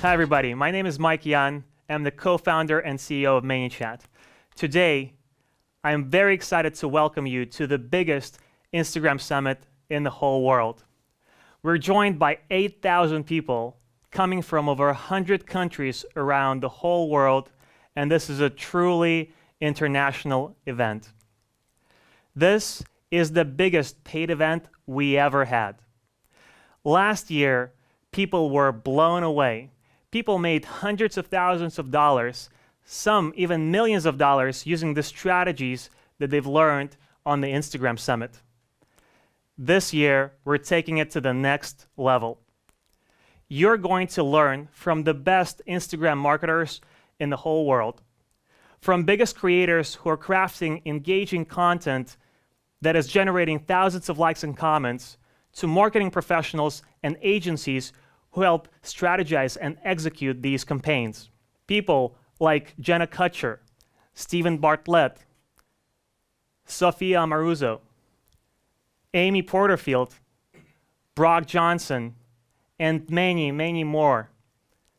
Hi everybody, my name is Mike Yan. I'm the co-founder and CEO of Manychat. Today, I'm very excited to welcome you to the biggest Instagram summit in the whole world. We're joined by 8,000 people coming from over 100 countries around the whole world, and this is a truly international event. This is the biggest paid event we ever had. Last year, people were blown away. People made hundreds of thousands of dollars, some even millions of dollars, using the strategies that they've learned on the Instagram Summit. This year, we're taking it to the next level. You're going to learn from the best Instagram marketers in the whole world, from biggest creators who are crafting engaging content that is generating thousands of likes and comments, to marketing professionals and agencies who help strategize and execute these campaigns. People like Jenna Kutcher, Stephen Bartlett, Sophia Amoruso, Amy Porterfield, Brock Johnson, and many, many more.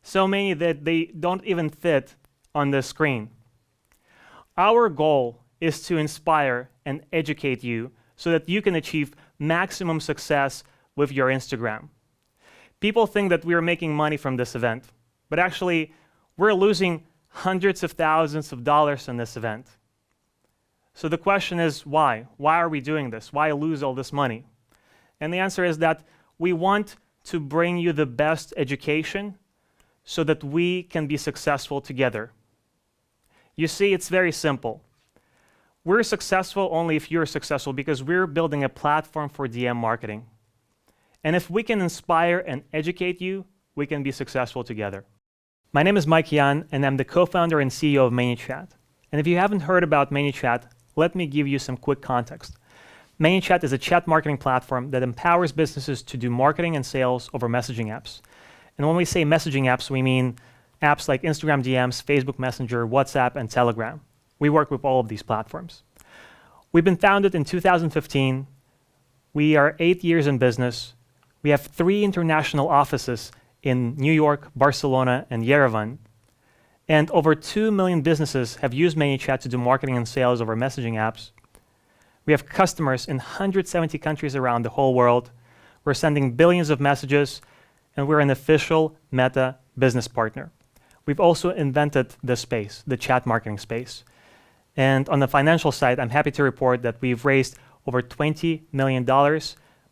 So many that they don't even fit on the screen. Our goal is to inspire and educate you so that you can achieve maximum success with your Instagram. People think that we are making money from this event, but actually, we're losing hundreds of thousands of dollars on this event. So the question is, why? Why are we doing this? Why lose all this money? And the answer is that we want to bring you the best education so that we can be successful together. You see, it's very simple. We're successful only if you're successful because we're building a platform for DM marketing. And if we can inspire and educate you, we can be successful together. My name is Mike Yan, and I'm the co-founder and CEO of Manychat. And if you haven't heard about Manychat, let me give you some quick context. Manychat is a chat marketing platform that empowers businesses to do marketing and sales over messaging apps. And when we say messaging apps, we mean apps like Instagram DMs, Facebook Messenger, WhatsApp, and Telegram. We work with all of these platforms. We've been founded in 2015. We are 8 years in business. We have 3 international offices in New York, Barcelona, and Yerevan. And over 2 million businesses have used Manychat to do marketing and sales over messaging apps. We have customers in 170 countries around the whole world. We're sending billions of messages, and we're an official Meta business partner. We've also invented the space, the chat marketing space. And on the financial side, I'm happy to report that we've raised over $20 million,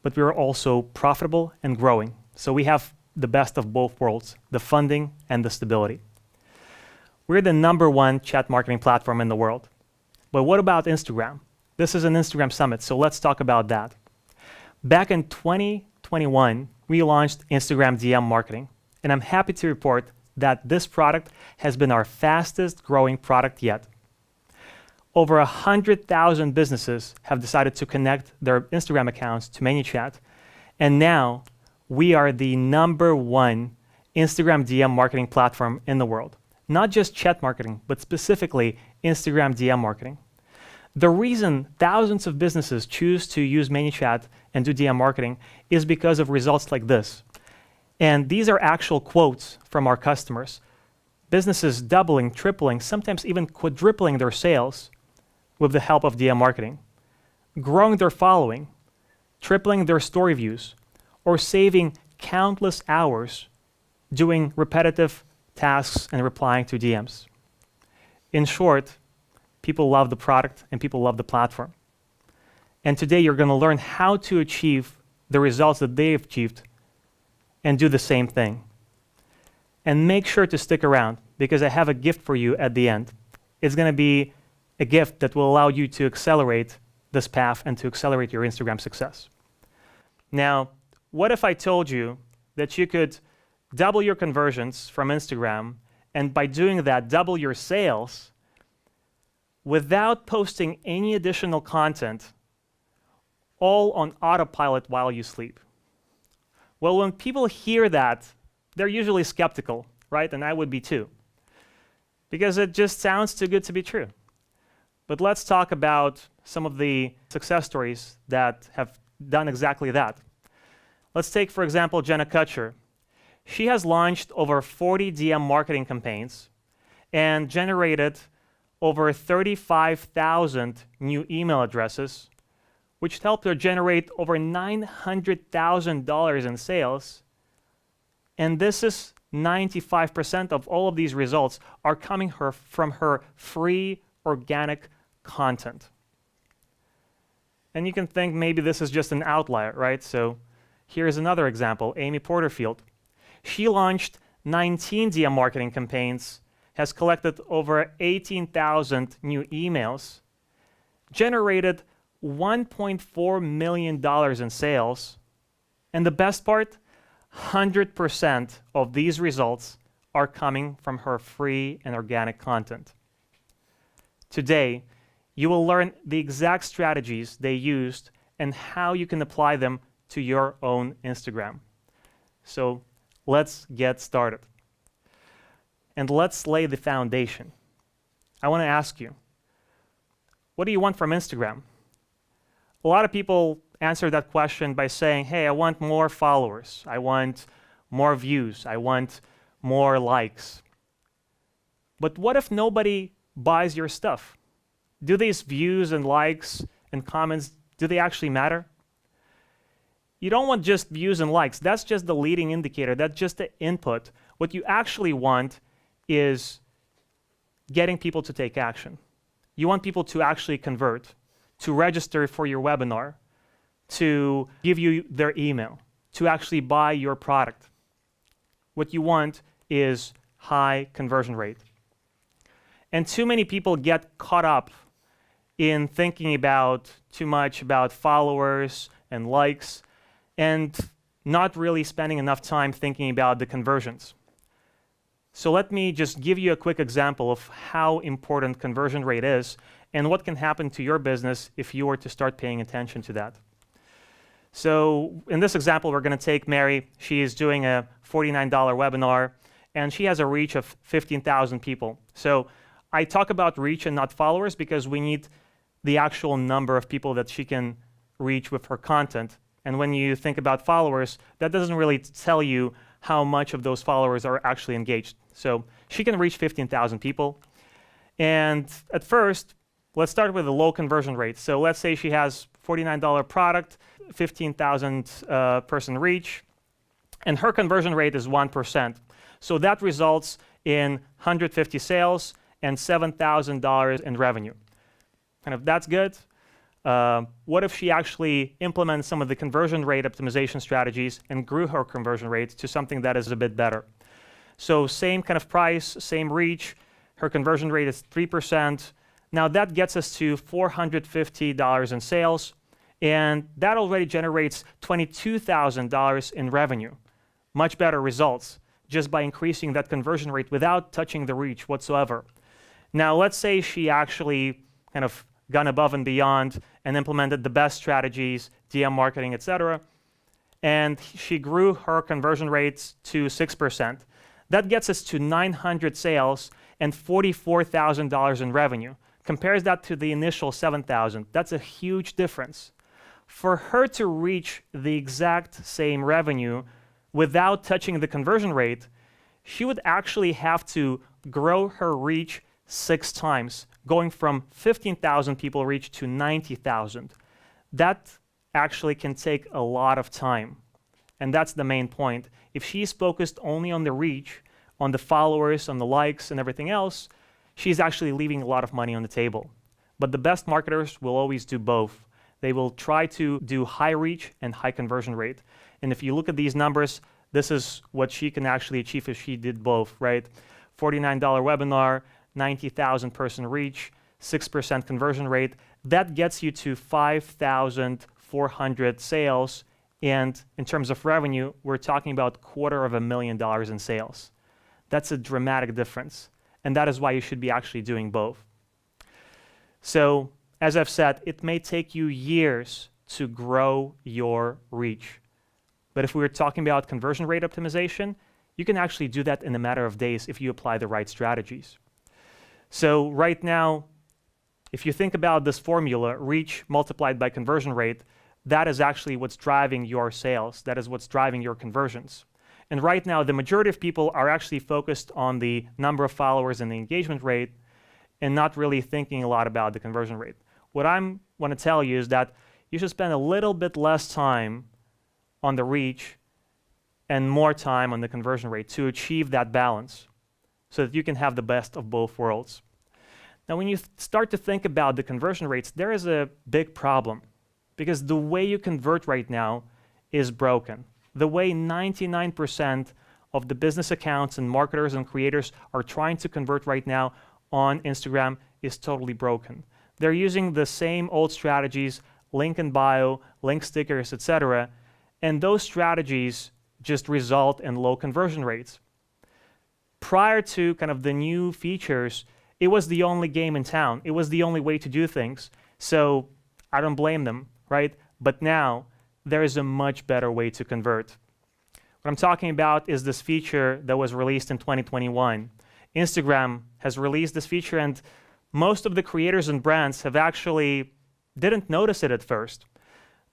but we are also profitable and growing. So we have the best of both worlds, the funding and the stability. We're the #1 chat marketing platform in the world. But what about Instagram? This is an Instagram summit, so let's talk about that. Back in 2021, we launched Instagram DM marketing, and I'm happy to report that this product has been our fastest growing product yet. Over 100,000 businesses have decided to connect their Instagram accounts to Manychat, and now we are the #1 Instagram DM marketing platform in the world. Not just chat marketing, but specifically Instagram DM marketing. The reason thousands of businesses choose to use Manychat and do DM marketing is because of results like this. And these are actual quotes from our customers. Businesses doubling, tripling, sometimes even quadrupling their sales with the help of DM marketing, growing their following, tripling their story views, or saving countless hours doing repetitive tasks and replying to DMs. In short, people love the product and people love the platform. And today you're going to learn how to achieve the results that they've achieved and do the same thing. And make sure to stick around because I have a gift for you at the end. It's going to be a gift that will allow you to accelerate this path and to accelerate your Instagram success. Now, what if I told you that you could double your conversions from Instagram and by doing that, double your sales without posting any additional content, all on autopilot while you sleep? Well, when people hear that, they're usually skeptical, right? And I would be too, because it just sounds too good to be true. But let's talk about some of the success stories that have done exactly that. Let's take, for example, Jenna Kutcher. She has launched over 40 DM marketing campaigns and generated over 35,000 new email addresses, which helped her generate over $900,000 in sales. And this is 95% of all of these results are coming from her free organic content. And you can think maybe this is just an outlier, right? So here's another example, Amy Porterfield. She launched 19 DM marketing campaigns, has collected over 18,000 new emails, generated $1.4 million in sales, and the best part, 100% of these results are coming from her free and organic content. Today, you will learn the exact strategies they used and how you can apply them to your own Instagram. So let's get started. And let's lay the foundation. I want to ask you, what do you want from Instagram? A lot of people answer that question by saying, hey, I want more followers. I want more views. I want more likes. But what if nobody buys your stuff? Do these views and likes and comments, do they actually matter? You don't want just views and likes. That's just the leading indicator. That's just the input. What you actually want is getting people to take action. You want people to actually convert, to register for your webinar, to give you their email, to actually buy your product. What you want is high conversion rate. And too many people get caught up in thinking about too much about followers and likes and not really spending enough time thinking about the conversions. So let me just give you a quick example of how important conversion rate is and what can happen to your business if you were to start paying attention to that. So in this example, we're going to take Mary. She is doing a $49 webinar, and she has a reach of 15,000 people. So I talk about reach and not followers because we need the actual number of people that she can reach with her content. And when you think about followers, that doesn't really tell you how much of those followers are actually engaged. So she can reach 15,000 people. And at first, let's start with a low conversion rate. So let's say she has $49 product, 15,000 person reach, and her conversion rate is 1%. So that results in 150 sales and $7,000 in revenue. Kind of that's good. What if she actually implements some of the conversion rate optimization strategies and grew her conversion rate to something that is a bit better? So same kind of price, same reach, her conversion rate is 3%. Now that gets us to $450 in sales, and that already generates $22,000 in revenue. Much better results just by increasing that conversion rate without touching the reach whatsoever. Now let's say she actually kind of gone above and beyond and implemented the best strategies, DM marketing, etc. And she grew her conversion rates to 6%. That gets us to 900 sales and $44,000 in revenue. Compares that to the initial 7,000. That's a huge difference. For her to reach the exact same revenue without touching the conversion rate, she would actually have to grow her reach 6 times, going from 15,000 people reach to 90,000. That actually can take a lot of time. And that's the main point. If she's focused only on the reach, on the followers, on the likes and everything else, she's actually leaving a lot of money on the table. But the best marketers will always do both. They will try to do high reach and high conversion rate. And if you look at these numbers, this is what she can actually achieve if she did both, right? $49 webinar, 90,000 person reach, 6% conversion rate. That gets you to 5,400 sales. And in terms of revenue, we're talking about $250,000 in sales. That's a dramatic difference. And that is why you should be actually doing both. So, as I've said, it may take you years to grow your reach. But if we were talking about conversion rate optimization, you can actually do that in a matter of days if you apply the right strategies. So right now, if you think about this formula, reach multiplied by conversion rate, that is actually what's driving your sales. That is what's driving your conversions. And right now, the majority of people are actually focused on the number of followers and the engagement rate and not really thinking a lot about the conversion rate. What I want to tell you is that you should spend a little bit less time on the reach and more time on the conversion rate to achieve that balance so that you can have the best of both worlds. Now, when you start to think about the conversion rates, there is a big problem because the way you convert right now is broken. The way 99% of the business accounts and marketers and creators are trying to convert right now on Instagram is totally broken. They're using the same old strategies, link in bio, link stickers, etc., and those strategies just result in low conversion rates. Prior to kind of the new features, it was the only game in town. It was the only way to do things. So I don't blame them, right? But now there is a much better way to convert. What I'm talking about is this feature that was released in 2021. Instagram has released this feature, and most of the creators and brands have actually didn't notice it at first.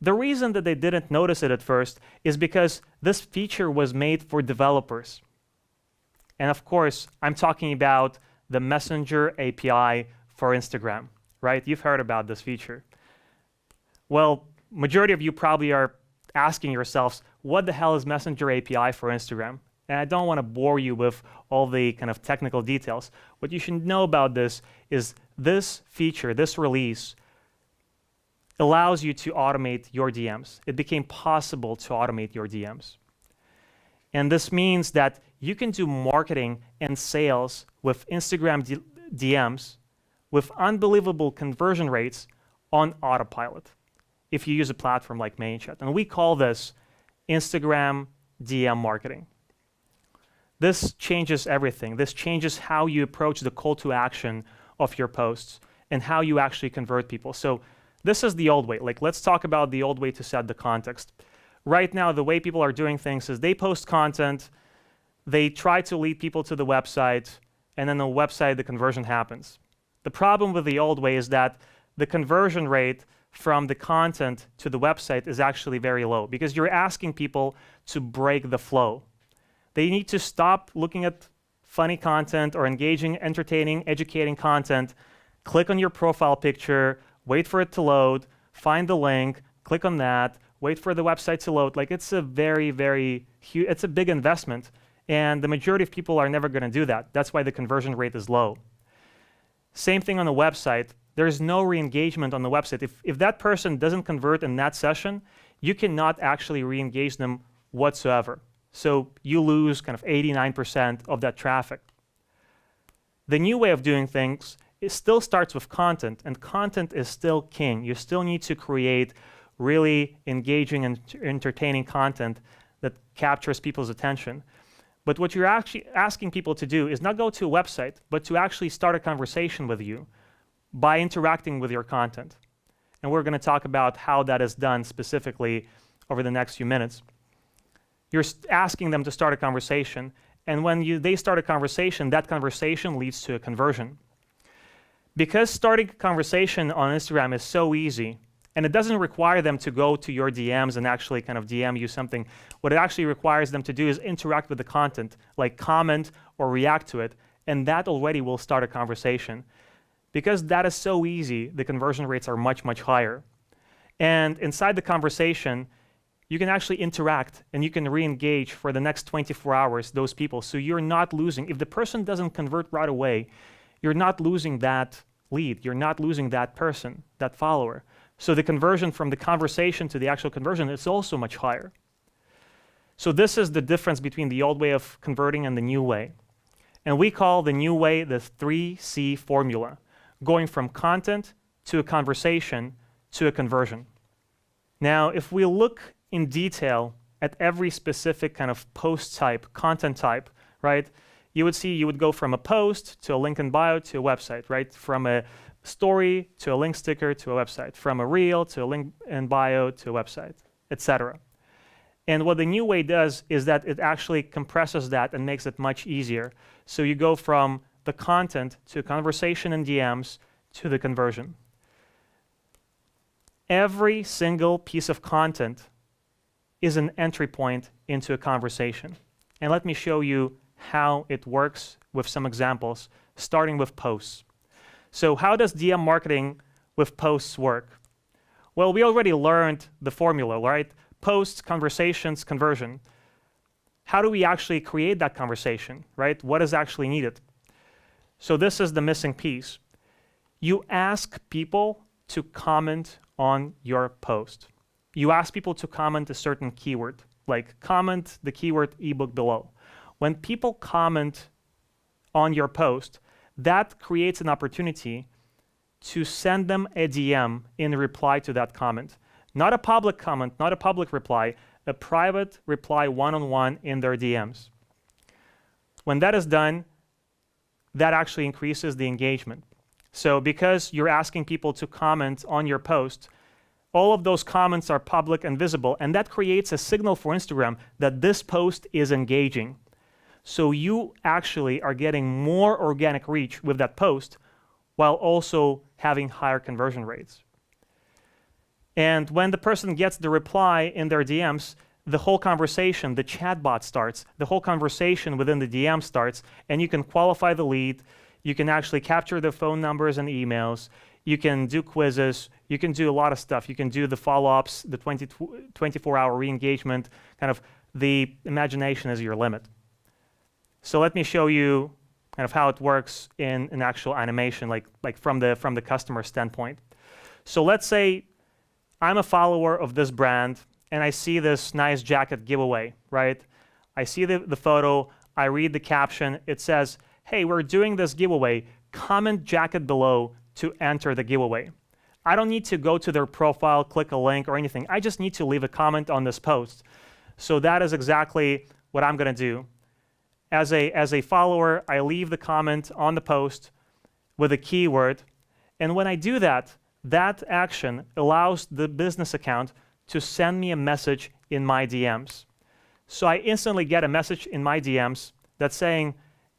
The reason that they didn't notice it at first is because this feature was made for developers. And of course, I'm talking about the Messenger API for Instagram, right? You've heard about this feature. Well, majority of you probably are asking yourselves, what the hell is Messenger API for Instagram? And I don't want to bore you with all the kind of technical details. What you should know about this is this feature, this release, allows you to automate your DMs. It became possible to automate your DMs. And this means that you can do marketing and sales with Instagram DMs with unbelievable conversion rates on autopilot if you use a platform like Manychat. And we call this Instagram DM marketing. This changes everything. This changes how you approach the call to action of your posts and how you actually convert people. So this is the old way. Like, let's talk about the old way to set the context. Right now, the way people are doing things is they post content, they try to lead people to the website, and then the website, the conversion happens. The problem with the old way is that the conversion rate from the content to the website is actually very low because you're asking people to break the flow. They need to stop looking at funny content or engaging, entertaining, educating content, click on your profile picture, wait for it to load, find the link, click on that, wait for the website to load. Like, it's a very, very huge, it's a big investment. And the majority of people are never going to do that. That's why the conversion rate is low. Same thing on the website. There's no re-engagement on the website. If that person doesn't convert in that session, you cannot actually re-engage them whatsoever. So you lose kind of 89% of that traffic. The new way of doing things, it still starts with content, and content is still king. You still need to create really engaging and entertaining content that captures people's attention. But what you're actually asking people to do is not go to a website, but to actually start a conversation with you by interacting with your content. And we're going to talk about how that is done specifically over the next few minutes. You're asking them to start a conversation, and when they start a conversation, that conversation leads to a conversion. Because starting a conversation on Instagram is so easy, and it doesn't require them to go to your DMs and actually kind of DM you something. What it actually requires them to do is interact with the content, like comment or react to it, and that already will start a conversation. Because that is so easy, the conversion rates are much, much higher. And inside the conversation, you can actually interact and you can re-engage for the next 24 hours those people. So you're not losing. If the person doesn't convert right away, you're not losing that lead. You're not losing that person, that follower. So the conversion from the conversation to the actual conversion is also much higher. So this is the difference between the old way of converting and the new way. And we call the new way the 3C formula, going from content to a conversation to a conversion. Now, if we look in detail at every specific kind of post type, content type, right? You would go from a post to a link in bio to a website, right? From a story to a link sticker to a website, from a reel to a link in bio to a website, etc. And what the new way does is that it actually compresses that and makes it much easier. So you go from the content to conversation and DMs to the conversion. Every single piece of content is an entry point into a conversation. and let me show you how it works with some examples, starting with posts. So how does DM marketing with posts work? Well, we already learned the formula, right? Posts, conversations, conversion. How do we actually create that conversation, right? What is actually needed? So this is the missing piece. You ask people to comment on your post. You ask people to comment a certain keyword, like comment the keyword ebook below. When people comment on your post, that creates an opportunity to send them a DM in reply to that comment. Not a public comment, not a public reply, a private reply one-on-one in their DMs. When that is done, that actually increases the engagement. So because you're asking people to comment on your post, all of those comments are public and visible, and that creates a signal for Instagram that this post is engaging. So you actually are getting more organic reach with that post while also having higher conversion rates. And when the person gets the reply in their DMs, the whole conversation, the chatbot starts, the whole conversation within the DM starts, and you can qualify the lead, you can actually capture their phone numbers and emails, you can do quizzes, you can do a lot of stuff. You can do the follow-ups, the 24-hour re-engagement, kind of the imagination is your limit. So let me show you kind of how it works in an actual animation, like from the customer standpoint. So let's say I'm a follower of this brand and I see this nice jacket giveaway, right? I see the photo, I read the caption, it says, hey, we're doing this giveaway, comment jacket below to enter the giveaway. I don't need to go to their profile, click a link or anything. I just need to leave a comment on this post. So that is exactly what I'm gonna do. As a follower, I leave the comment on the post with a keyword. And when I do that, that action allows the business account to send me a message in my DMs. So I instantly get a message in my DMs that's saying,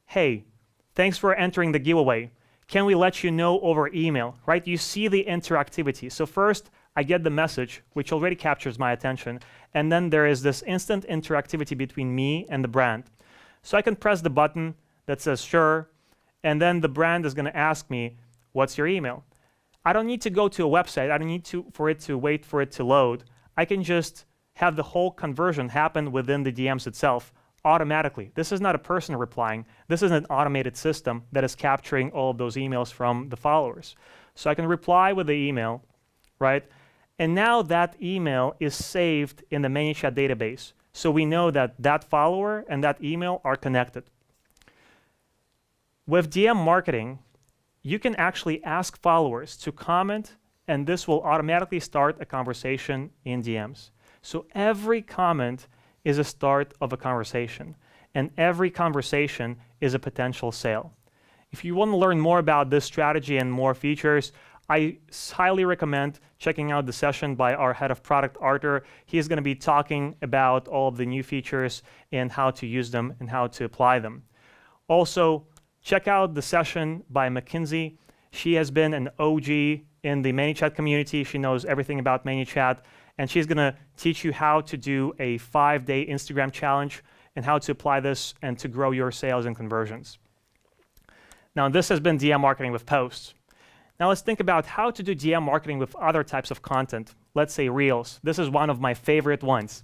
hey, thanks for entering the giveaway. Can we let you know over email, right? You see the interactivity. So first, I get the message, which already captures my attention. And then there is this instant interactivity between me and the brand. So I can press the button that says sure, and then the brand is gonna ask me, what's your email? I don't need to go to a website. I don't need for it to wait for it to load. I can just have the whole conversion happen within the DMs itself automatically. This is not a person replying. This is an automated system that is capturing all of those emails from the followers. So I can reply with the email, right? And now that email is saved in the Manychat database. So we know that that follower and that email are connected. With DM marketing, you can actually ask followers to comment, and this will automatically start a conversation in DMs. So every comment is a start of a conversation, and every conversation is a potential sale. If you want to learn more about this strategy and more features, I highly recommend checking out the session by our head of product, Arthur. He's going to be talking about all of the new features and how to use them and how to apply them. Also, check out the session by Mackenzie. She has been an OG in the Manychat community. She knows everything about Manychat, and she's going to teach you how to do a 5-day Instagram challenge and how to apply this and to grow your sales and conversions. Now, this has been DM marketing with posts. Now let's think about how to do DM marketing with other types of content. Let's say Reels. This is one of my favorite ones.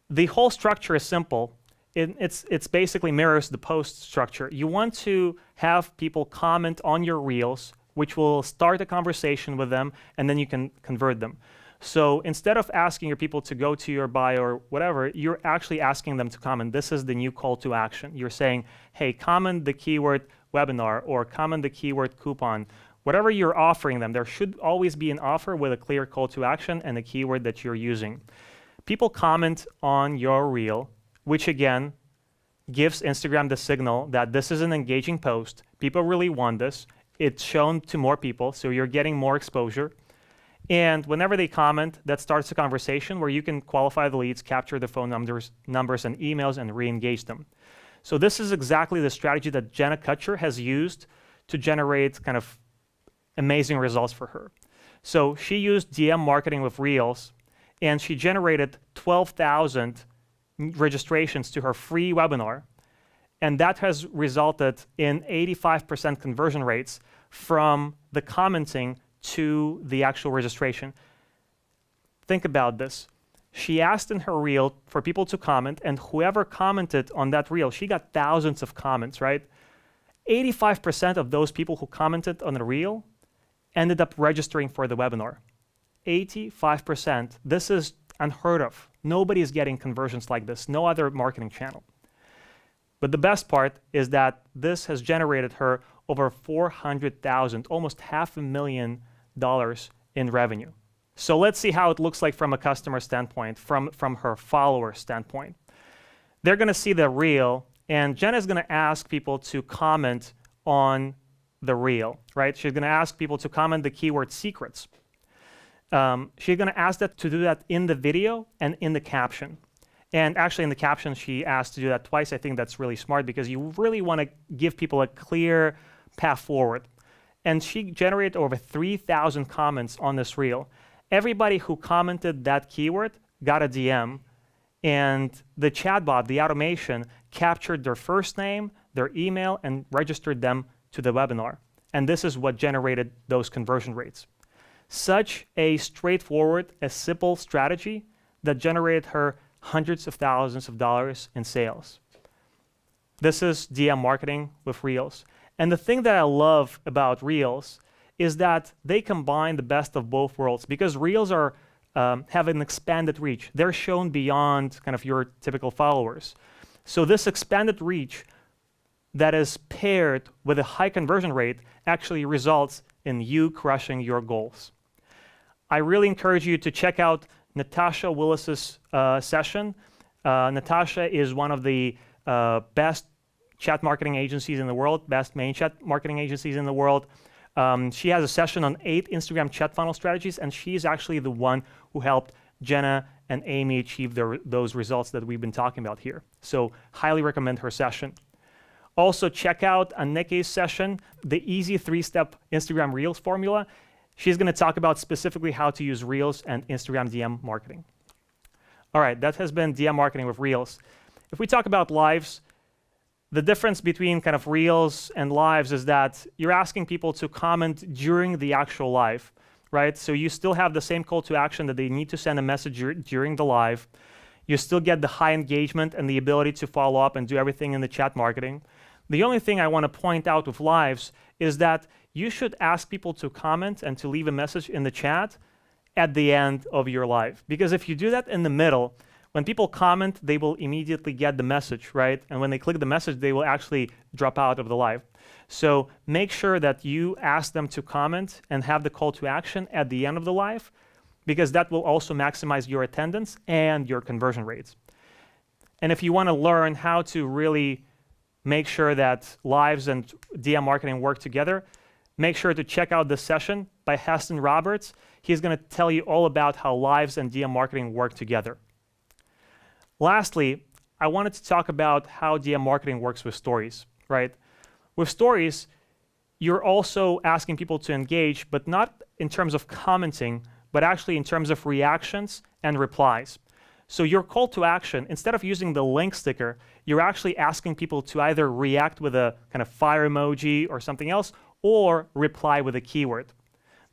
The whole structure is simple. It's basically mirrors the post structure. You want to have people comment on your Reels, which will start a conversation with them, and then you can convert them. So instead of asking your people to go to your bio or whatever, you're actually asking them to comment. This is the new call to action. You're saying, hey, comment the keyword webinar or comment the keyword coupon. Whatever you're offering them, there should always be an offer with a clear call to action and a keyword that you're using. People comment on your reel, which again gives Instagram the signal that this is an engaging post. People really want this. It's shown to more people, so you're getting more exposure. And whenever they comment, that starts a conversation where you can qualify the leads, capture the phone numbers and emails, and re-engage them. So this is exactly the strategy that Jenna Kutcher has used to generate kind of amazing results for her. So she used DM marketing with Reels, and she generated 12,000 registrations to her free webinar, and that has resulted in 85% conversion rates from the commenting to the actual registration. Think about this. She asked in her reel for people to comment, and whoever commented on that reel, she got thousands of comments, right? 85% of those people who commented on the reel ended up registering for the webinar. 85%. This is unheard of. Nobody is getting conversions like this, no other marketing channel. But the best part is that this has generated her over $400,000, almost $500,000 in revenue. So let's see how it looks like from a customer standpoint, from her follower standpoint. They're going to see the reel, and Jenna is going to ask people to comment on the reel, right? She's going to ask people to comment the keyword secrets. She's going to ask that to do that in the video and in the caption. And actually in the caption, she asked to do that twice. I think that's really smart because you really want to give people a clear path forward. And she generated over 3,000 comments on this reel. Everybody who commented that keyword got a DM, and the chatbot, the automation, captured their first name, their email, and registered them to the webinar. And this is what generated those conversion rates. Such a straightforward, a simple strategy that generated her hundreds of thousands of dollars in sales. This is DM marketing with Reels. And the thing that I love about Reels is that they combine the best of both worlds, because Reels are have an expanded reach. They're shown beyond kind of your typical followers. So this expanded reach that is paired with a high conversion rate actually results in you crushing your goals. I really encourage you to check out Natasha Willis's session. Natasha is one of the best chat marketing agencies in the world, best Manychat marketing agencies in the world. She has a session on 8 Instagram chat funnel strategies, and she's actually the one who helped Jenna and Amy achieve those results that we've been talking about here. So highly recommend her session. Also check out Annike's session, the easy 3-step Instagram Reels formula. She's going to talk about specifically how to use Reels and Instagram DM marketing. All right, that has been DM marketing with Reels. If we talk about lives, the difference between kind of Reels and lives is that you're asking people to comment during the actual live, right? So you still have the same call to action that they need to send a message during the live. You still get the high engagement and the ability to follow up and do everything in the chat marketing. The only thing I want to point out with lives is that you should ask people to comment and to leave a message in the chat at the end of your live. Because if you do that in the middle, when people comment, they will immediately get the message, right? And when they click the message, they will actually drop out of the live. So make sure that you ask them to comment and have the call to action at the end of the live, because that will also maximize your attendance and your conversion rates. And if you want to learn how to really make sure that lives and DM marketing work together, make sure to check out this session by Heston Roberts. He's going to tell you all about how lives and DM marketing work together. Lastly, I wanted to talk about how DM marketing works with stories, right? With stories, you're also asking people to engage, but not in terms of commenting, but actually in terms of reactions and replies. So your call to action, instead of using the link sticker, you're actually asking people to either react with a kind of fire emoji or something else, or reply with a keyword.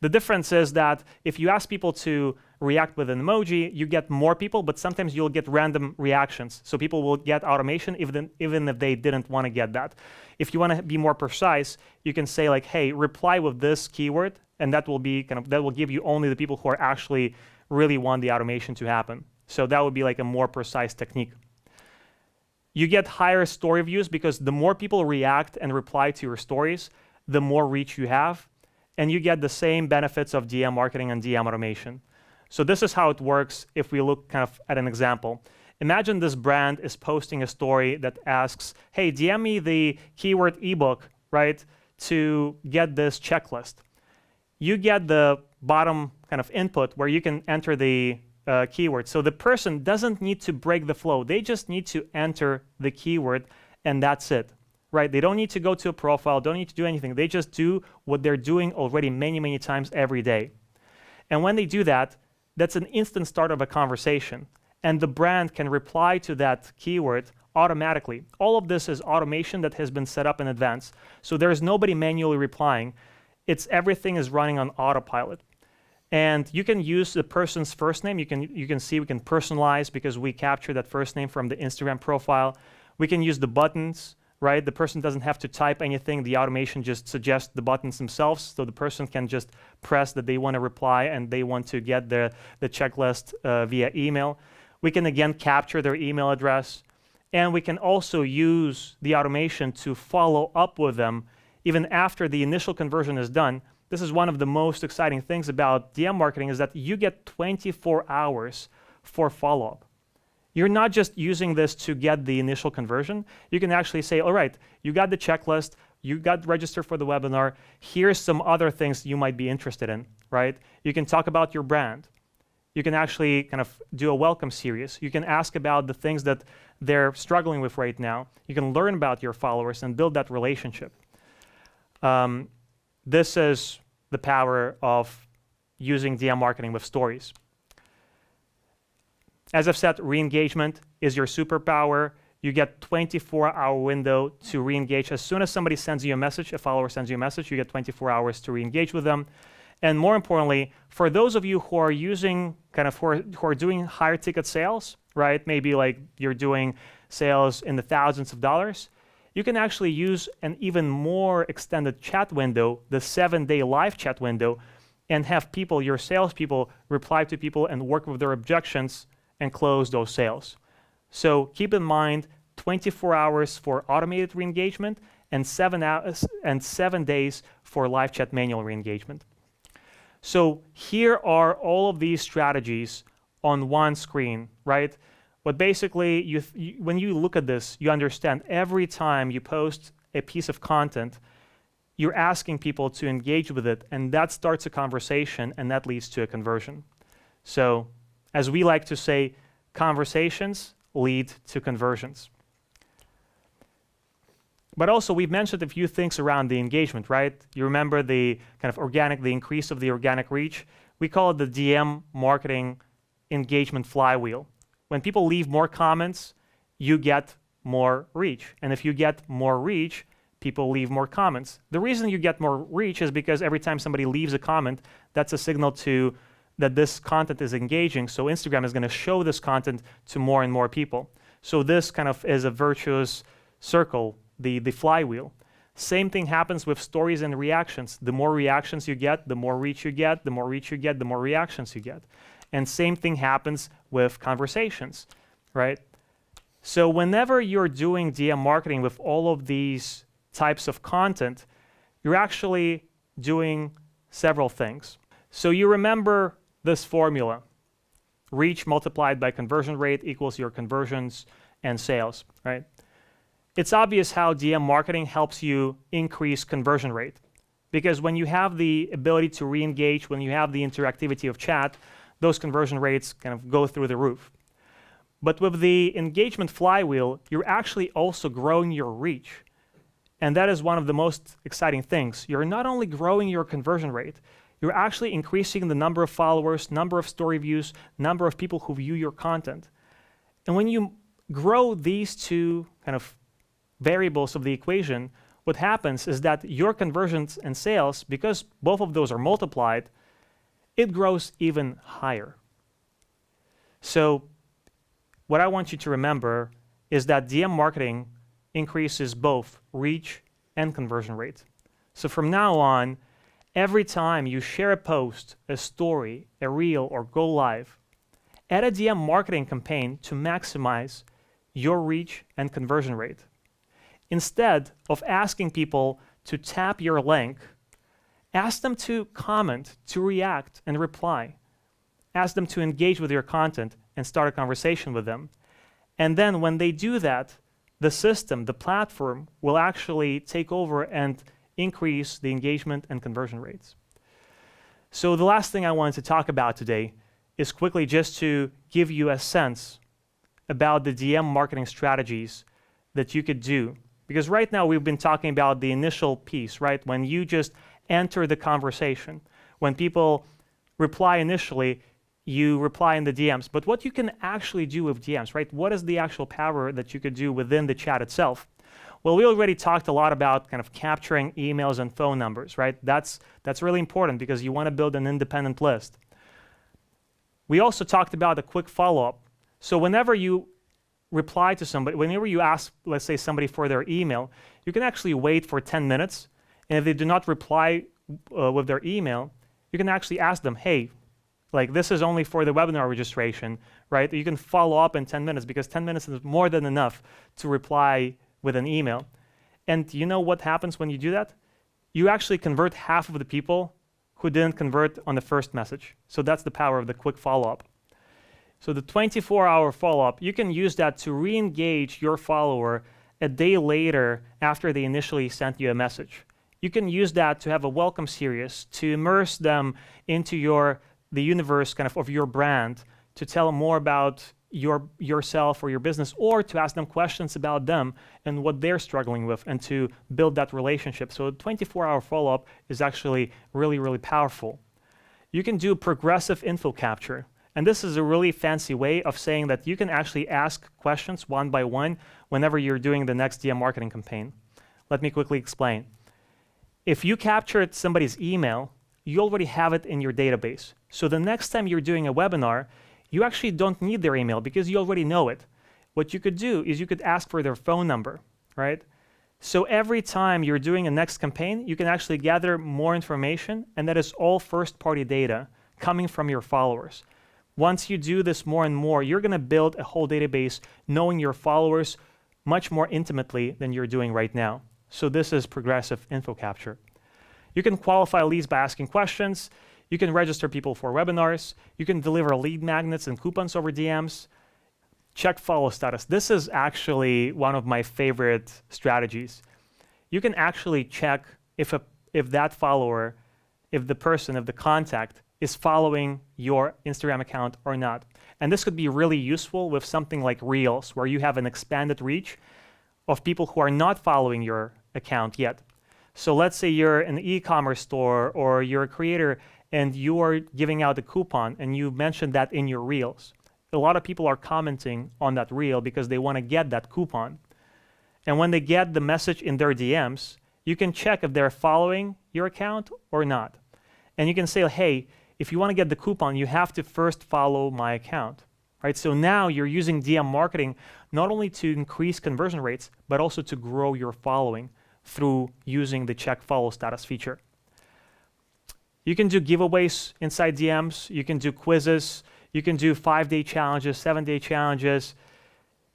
The difference is that if you ask people to react with an emoji, you get more people, but sometimes you'll get random reactions. So people will get automation even if they didn't want to get that. If you want to be more precise, you can say like, hey, reply with this keyword, and that will give you only the people who are actually really want the automation to happen. So that would be like a more precise technique. You get higher story views because the more people react and reply to your stories, the more reach you have, and you get the same benefits of DM marketing and DM automation. So this is how it works if we look kind of at an example. Imagine this brand is posting a story that asks, hey, DM me the keyword ebook, right, to get this checklist. You get the bottom kind of input where you can enter the keyword. So the person doesn't need to break the flow. They just need to enter the keyword, and that's it, right? They don't need to go to a profile, don't need to do anything. They just do what they're doing already many, many times every day. And when they do that, that's an instant start of a conversation. and the brand can reply to that keyword automatically. All of this is automation that has been set up in advance. So there's nobody manually replying. Everything is running on autopilot. And you can use the person's first name. You can see we can personalize because we capture that first name from the Instagram profile. We can use the buttons, right? The person doesn't have to type anything. The automation just suggests the buttons themselves. So the person can just press that they want to reply and they want to get the checklist via email. We can again capture their email address. And we can also use the automation to follow up with them even after the initial conversion is done. This is one of the most exciting things about DM marketing is that you get 24 hours for follow-up. You're not just using this to get the initial conversion. You can actually say, all right, you got the checklist, you got registered for the webinar, here's some other things you might be interested in, right? You can talk about your brand. You can actually kind of do a welcome series. You can ask about the things that they're struggling with right now. You can learn about your followers and build that relationship. This is the power of using DM marketing with stories. As I've said, re-engagement is your superpower. You get 24-hour window to re-engage. As soon as somebody sends you a message, a follower sends you a message, you get 24 hours to re-engage with them. And more importantly, for those of you who are using who are doing higher ticket sales, right? Maybe like you're doing sales in the thousands of dollars, you can actually use an even more extended chat window, the 7-day live chat window, and have people, your salespeople, reply to people and work with their objections and close those sales. So keep in mind 24 hours for automated re-engagement and 7 days for live chat manual re-engagement. So here are all of these strategies on one screen, right? But basically, when you look at this, you understand every time you post a piece of content, you're asking people to engage with it, and that starts a conversation, and that leads to a conversion. So, as we like to say, conversations lead to conversions. But also, we've mentioned a few things around the engagement, right? You remember the the increase of the organic reach? We call it the DM marketing engagement flywheel. When people leave more comments, you get more reach. And if you get more reach, people leave more comments. The reason you get more reach is because every time somebody leaves a comment, that's a signal that this content is engaging. So Instagram is going to show this content to more and more people. So this is a virtuous circle, the flywheel. Same thing happens with stories and reactions. The more reactions you get, the more reach you get, the more reach you get, the more reactions you get. And same thing happens with conversations, right? So whenever you're doing DM marketing with all of these types of content, you're actually doing several things. So you remember this formula. Reach multiplied by conversion rate equals your conversions and sales, right? It's obvious how DM marketing helps you increase conversion rate. Because when you have the ability to re-engage, when you have the interactivity of chat, those conversion rates go through the roof. But with the engagement flywheel, you're actually also growing your reach. And that is one of the most exciting things. You're not only growing your conversion rate, you're actually increasing the number of followers, number of story views, number of people who view your content. And when you grow these two variables of the equation, what happens is that your conversions and sales, because both of those are multiplied, it grows even higher. So what I want you to remember is that DM marketing increases both reach and conversion rate. So from now on, every time you share a post, a story, a reel, or go live, add a DM marketing campaign to maximize your reach and conversion rate. Instead of asking people to tap your link, ask them to comment, to react, and reply. Ask them to engage with your content and start a conversation with them. And then when they do that, the system, the platform, will actually take over and increase the engagement and conversion rates. So the last thing I wanted to talk about today is quickly just to give you a sense about the DM marketing strategies that you could do. Because right now we've been talking about the initial piece, right? When you just enter the conversation. When people reply initially, you reply in the DMs. But what you can actually do with DMs, right? What is the actual power that you could do within the chat itself? Well, we already talked a lot about kind of capturing emails and phone numbers, right? That's really important because you want to build an independent list. We also talked about a quick follow-up. So whenever you reply to somebody, whenever you ask, let's say, somebody for their email, you can actually wait for 10 minutes. And if they do not reply with their email, you can actually ask them, hey, like this is only for the webinar registration, right? You can follow up in 10 minutes because 10 minutes is more than enough to reply with an email. And you know what happens when you do that? You actually convert half of the people who didn't convert on the first message. So that's the power of the quick follow-up. So the 24-hour follow-up, you can use that to re-engage your follower a day later after they initially sent you a message. You can use that to have a welcome series, to immerse them into the universe kind of your brand, to tell them more about yourself or your business, or to ask them questions about them and what they're struggling with, and to build that relationship. So a 24-hour follow-up is actually really, really powerful. You can do progressive info capture. And this is a really fancy way of saying that you can actually ask questions one by one whenever you're doing the next DM marketing campaign. Let me quickly explain. If you captured somebody's email, you already have it in your database. So the next time you're doing a webinar, you actually don't need their email because you already know it. What you could do is you could ask for their phone number, right? So every time you're doing a next campaign, you can actually gather more information, and that is all first-party data coming from your followers. Once you do this more and more, you're going to build a whole database knowing your followers much more intimately than you're doing right now. So this is progressive info capture. You can qualify leads by asking questions. You can register people for webinars. You can deliver lead magnets and coupons over DMs. Check follow status. This is actually one of my favorite strategies. You can actually check if that follower, if the contact is following your Instagram account or not. And this could be really useful with something like Reels, where you have an expanded reach of people who are not following your account yet. So let's say you're an e-commerce store or you're a creator and you are giving out a coupon and you mentioned that in your Reels. A lot of people are commenting on that Reel because they want to get that coupon. And when they get the message in their DMs, you can check if they're following your account or not. And you can say, hey, if you want to get the coupon, you have to first follow my account, right? So now you're using DM marketing not only to increase conversion rates, but also to grow your following through using the check follow status feature. You can do giveaways inside DMs. You can do quizzes. You can do 5-day challenges, 7-day challenges.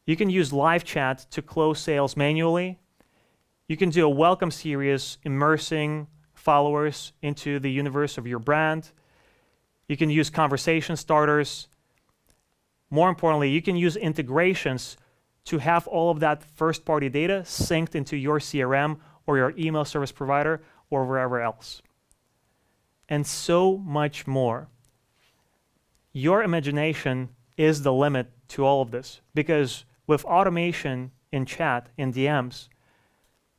You can use live chat to close sales manually. You can do a welcome series immersing followers into the universe of your brand. You can use conversation starters. More importantly, you can use integrations to have all of that first-party data synced into your CRM or your email service provider or wherever else. And so much more. Your imagination is the limit to all of this, because with automation in chat, in DMs,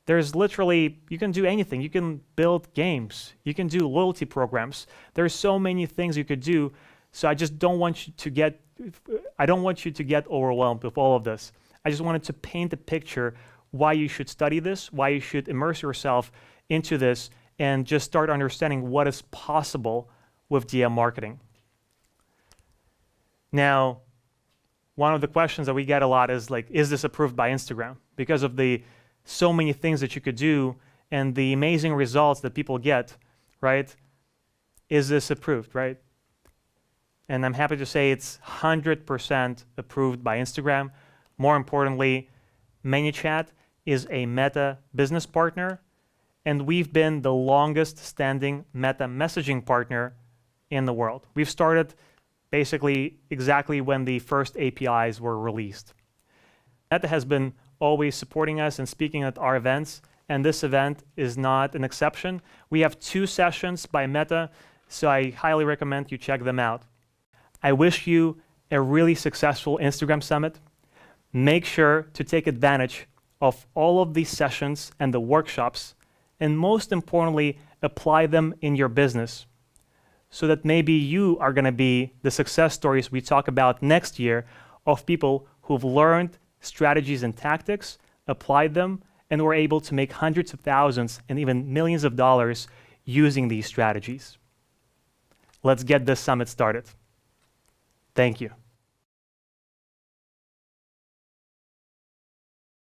there's literally, you can do anything. You can build games. You can do loyalty programs. There's so many things you could do. So I just don't want you to get, overwhelmed with all of this. I just wanted to paint a picture why you should study this, why you should immerse yourself into this, and just start understanding what is possible with DM marketing. Now, one of the questions that we get a lot is like, is this approved by Instagram? Because of the so many things that you could do and the amazing results that people get, right? Is this approved, right? And I'm happy to say it's 100% approved by Instagram. More importantly, Manychat is a Meta business partner, and we've been the longest standing Meta messaging partner in the world. We've started basically exactly when the first APIs were released. Meta has been always supporting us and speaking at our events, and this event is not an exception. We have 2 sessions by Meta, so I highly recommend you check them out. I wish you a really successful Instagram Summit. Make sure to take advantage of all of these sessions and the workshops, and most importantly, apply them in your business. so that maybe you are going to be the success stories we talk about next year of people who've learned strategies and tactics, applied them, and were able to make hundreds of thousands and even millions of dollars using these strategies. Let's get this summit started. Thank you.